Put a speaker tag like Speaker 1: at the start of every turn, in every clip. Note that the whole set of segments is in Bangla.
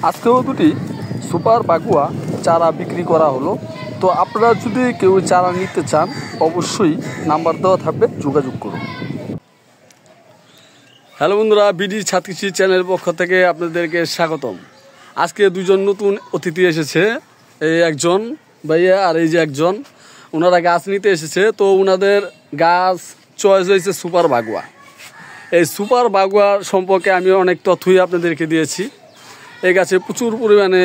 Speaker 1: আজকেও দুটি সুপার বাগুয়া চারা বিক্রি করা হলো। তো আপনারা যদি কেউ চারা নিতে চান অবশ্যই নাম্বার দেওয়া থাকবে, যোগাযোগ করুন। হ্যালো বন্ধুরা, বিডি ছাদ কৃষি চ্যানেলের পক্ষ থেকে আপনাদেরকে স্বাগতম। আজকে দুজন নতুন অতিথি এসেছে, এই একজন ভাইয়া আর এই যে একজন, ওনারা গাছ নিতে এসেছে। তো ওনাদের গাছ চয়েস হয়েছে সুপার বাগুয়া। এই সুপার বাগুয়ার সম্পর্কে আমি অনেক তথ্যই আপনাদেরকে দিয়েছি। এই গাছে প্রচুর পরিমাণে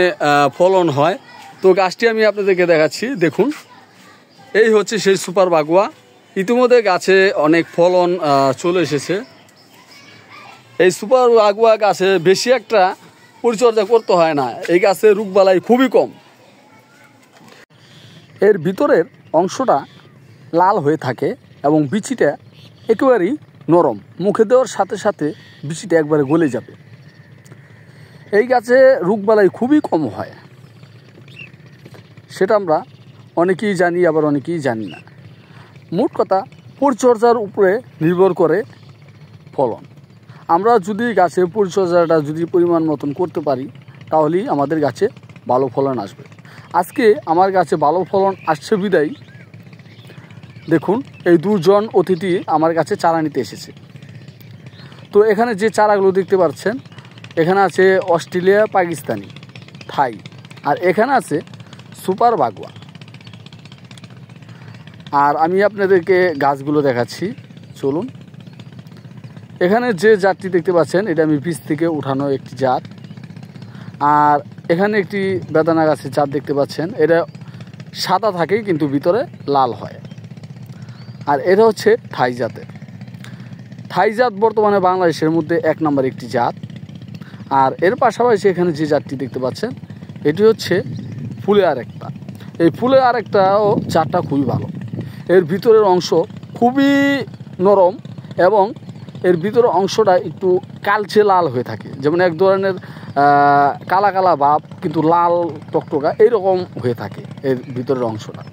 Speaker 1: ফলন হয়। তো গাছটি আমি আপনাদেরকে দেখাচ্ছি, দেখুন এই হচ্ছে সেই সুপার বাগুয়া। ইতিমধ্যে গাছে অনেক ফলন চলে এসেছে। এই সুপার বাগুয়া গাছে বেশি একটা পরিচর্যা করতে হয় না, এই গাছে রোগবালাই খুবই কম। এর ভিতরের অংশটা লাল হয়ে থাকে এবং বিচিটা একেবারেই নরম, মুখে দেওয়ার সাথে সাথে বিচিটা একবারে গলে যাবে। এই গাছে রোগবালাই খুবই কম হয়, সেটা আমরা অনেকেই জানি, আবার অনেকেই জানি না। মোট কথা পরিচর্যার উপরে নির্ভর করে ফলন। আমরা যদি গাছের পরিচর্যাটা যদি পরিমাণ মতন করতে পারি তাহলেই আমাদের গাছে ভালো ফলন আসবে। আজকে আমার গাছে ভালো ফলন আসছে বিদায় দেখুন এই দুজন অতিথি আমার কাছে চারা নিতে এসেছে। তো এখানে যে চারাগুলো দেখতে পাচ্ছেন, এখানে আছে অস্ট্রেলিয়া, পাকিস্তানি, থাই, আর এখানে আছে সুপার বাগুয়া। আর আমি আপনাদেরকে গাছগুলো দেখাচ্ছি, চলুন। এখানে যে জাতটি দেখতে পাচ্ছেন এটা আমি বীজ থেকে উঠানো একটি জাত। আর এখানে একটি বেদানা গাছের জাত দেখতে পাচ্ছেন, এটা সাদা থাকে কিন্তু ভিতরে লাল হয়। আর এটা হচ্ছে থাই জাতের। থাই জাত বর্তমানে বাংলাদেশের মধ্যে 1 নম্বর একটি জাত। আর এর পাশাপাশি এখানে যে জাতটি দেখতে পাচ্ছেন এটি হচ্ছে ফুলে আরেকটা। এই ফুলে আরেকটাও জাতটা খুবই ভালো। এর ভিতরের অংশ খুবই নরম এবং এর ভিতরের অংশটা একটু কালচে লাল হয়ে থাকে, যেমন এক ধরনের কালা কালা ভাব কিন্তু লাল টকটকা এইরকম হয়ে থাকে এর ভিতরের অংশটা।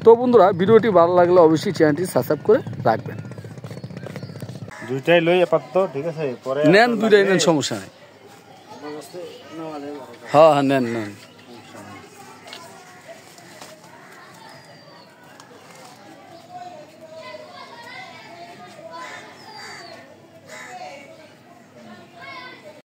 Speaker 1: তো বন্ধুরা, ভিডিওটি ভালো লাগলে অবশ্যই চ্যানেলটি সাবস্ক্রাইব করে রাখবেন।
Speaker 2: দুইটাই লই আপাতত, ঠিক আছে? পরে
Speaker 1: নেন, দুইটাই নেন, সমস্যা নেই। হ্যাঁ নেন নেন।